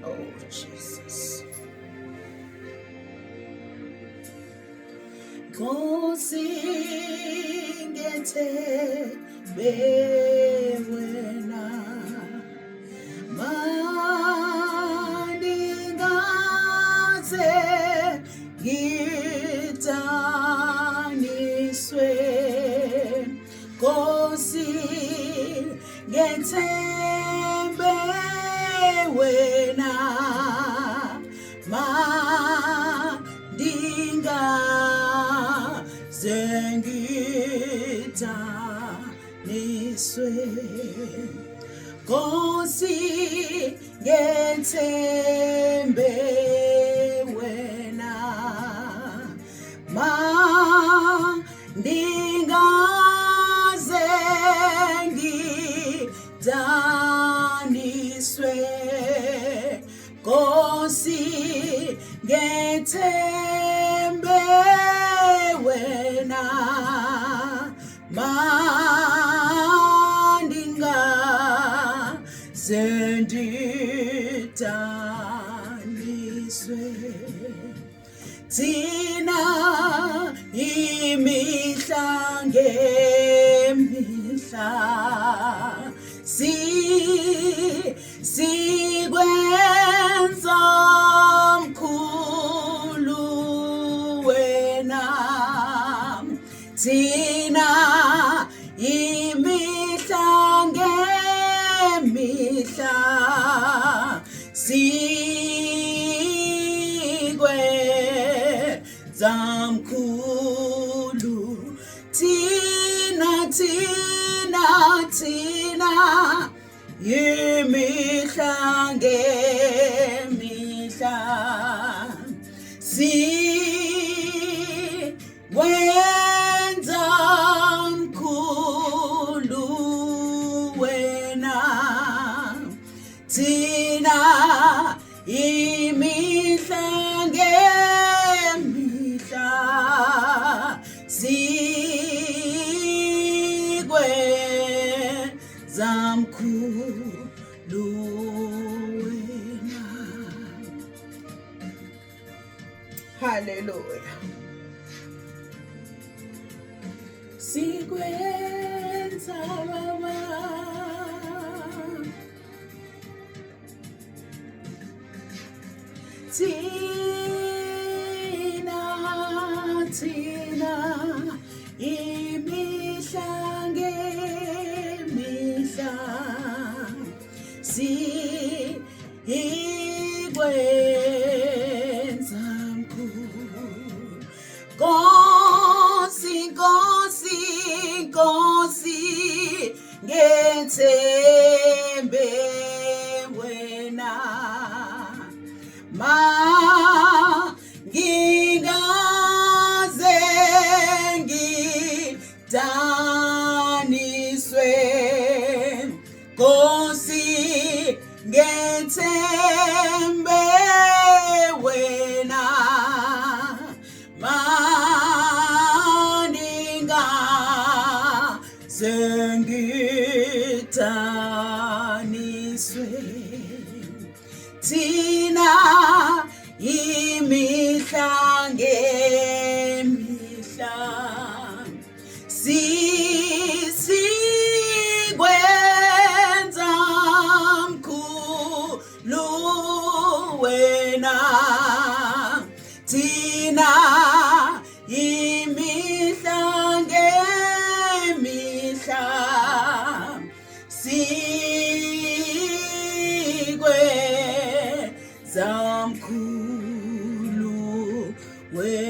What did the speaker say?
Oh, Jesus. Nkosi ngethembe wena mandingaze ngidaniswe Nkosi ngethembe wena zengitaniswe Nkosi ngethembe wena mandingaze ngidaniswe Nkosi ngethembe wena mandingaze ndidaniswe thina imihla ngemihla sikwenza mkhulu wena thina imihla ngemihla sikwenza mkhulu thina imihla ngemihla sikwenza mkhulu wena thina imihla ngemihla sikwenza mkhulu wena. Hallelujah. Sikwenza baba thina imihla ngemihla sikwenza mkhulu Nkosi ngethembe wena mangingaze ngidaniswe Nkosi ngethembe wena mandingaze ngitaniswe thina imihla ngemihla sikwenza mkhulu wena thina imihla ngemihla sikwenza mkhulu wena